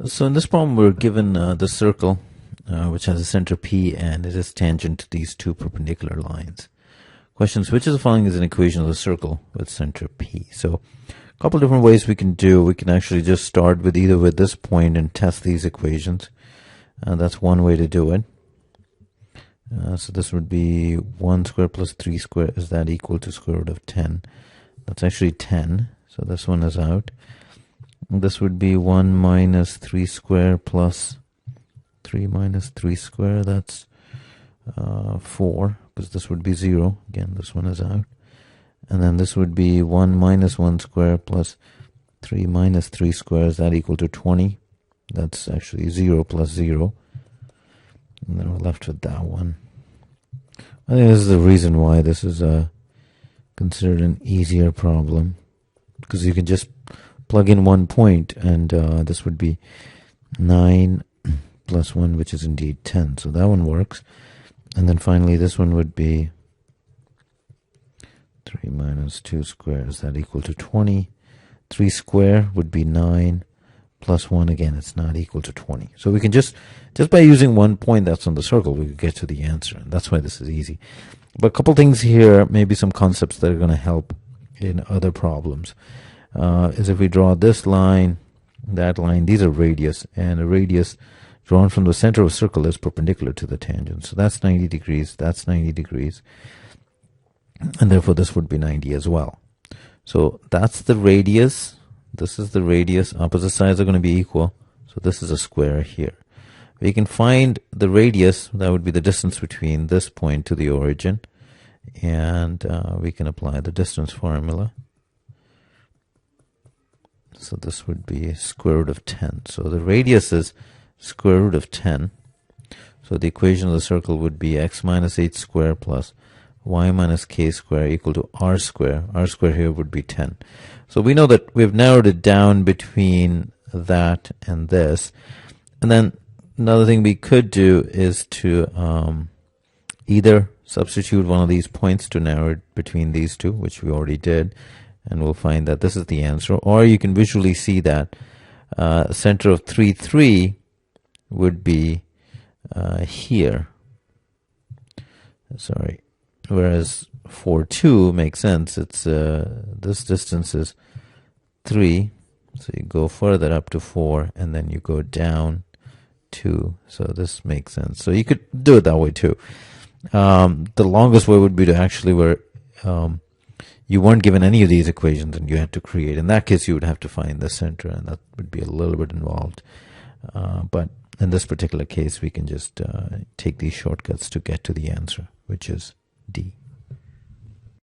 So in this problem, we're given the circle, which has a center P, and it is tangent to these two perpendicular lines. Questions: which of the following is an equation of the circle with center P? So a couple different ways we can do. We can actually just start with either with this point and test these equations. That's one way to do it. So this would be 1 squared plus 3 squared. Is that equal to square root of 10? That's actually 10. So this one is out. This would be 1 minus 3 squared plus 3 minus 3 squared. That's 4, because this would be 0. Again, this one is out. And then this would be 1 minus 1 squared plus 3 minus 3 squared. Is that equal to 20? That's actually 0 plus 0. And then we're left with that one. I think this is the reason why this is considered an easier problem, because you can just plug in 1 point, and this would be 9 plus 1, which is indeed 10. So that one works. And then finally, this one would be 3 minus 2 squared. Is that equal to 20? 3 squared would be 9 plus 1. Again, it's not equal to 20. So we can just by using 1 point that's on the circle, we could get to the answer. And that's why this is easy. But a couple things here, maybe some concepts that are going to help in other problems. Is if we draw this line, that line, these are radius, and a radius drawn from the center of a circle is perpendicular to the tangent. So that's 90 degrees, that's 90 degrees, and therefore this would be 90 as well. So that's the radius, this is the radius, opposite sides are going to be equal, so this is a square here. We can find the radius, that would be the distance between this point to the origin, and we can apply the distance formula. So this would be square root of 10. So the radius is square root of 10. So the equation of the circle would be x minus h squared plus y minus k squared equal to r squared. R squared here would be 10. So we know that we've narrowed it down between that and this. And then another thing we could do is to either substitute one of these points to narrow it between these two, which we already did, and we'll find that this is the answer. Or you can visually see that center of 3, 3 would be here. Sorry. Whereas 4, 2 makes sense. It's this distance is 3. So you go further up to 4, and then you go down 2. So this makes sense. So you could do it that way too. The longest way would be to actually where you weren't given any of these equations and you had to create. In that case, you would have to find the center, and that would be a little bit involved. But in this particular case, we can just take these shortcuts to get to the answer, which is D.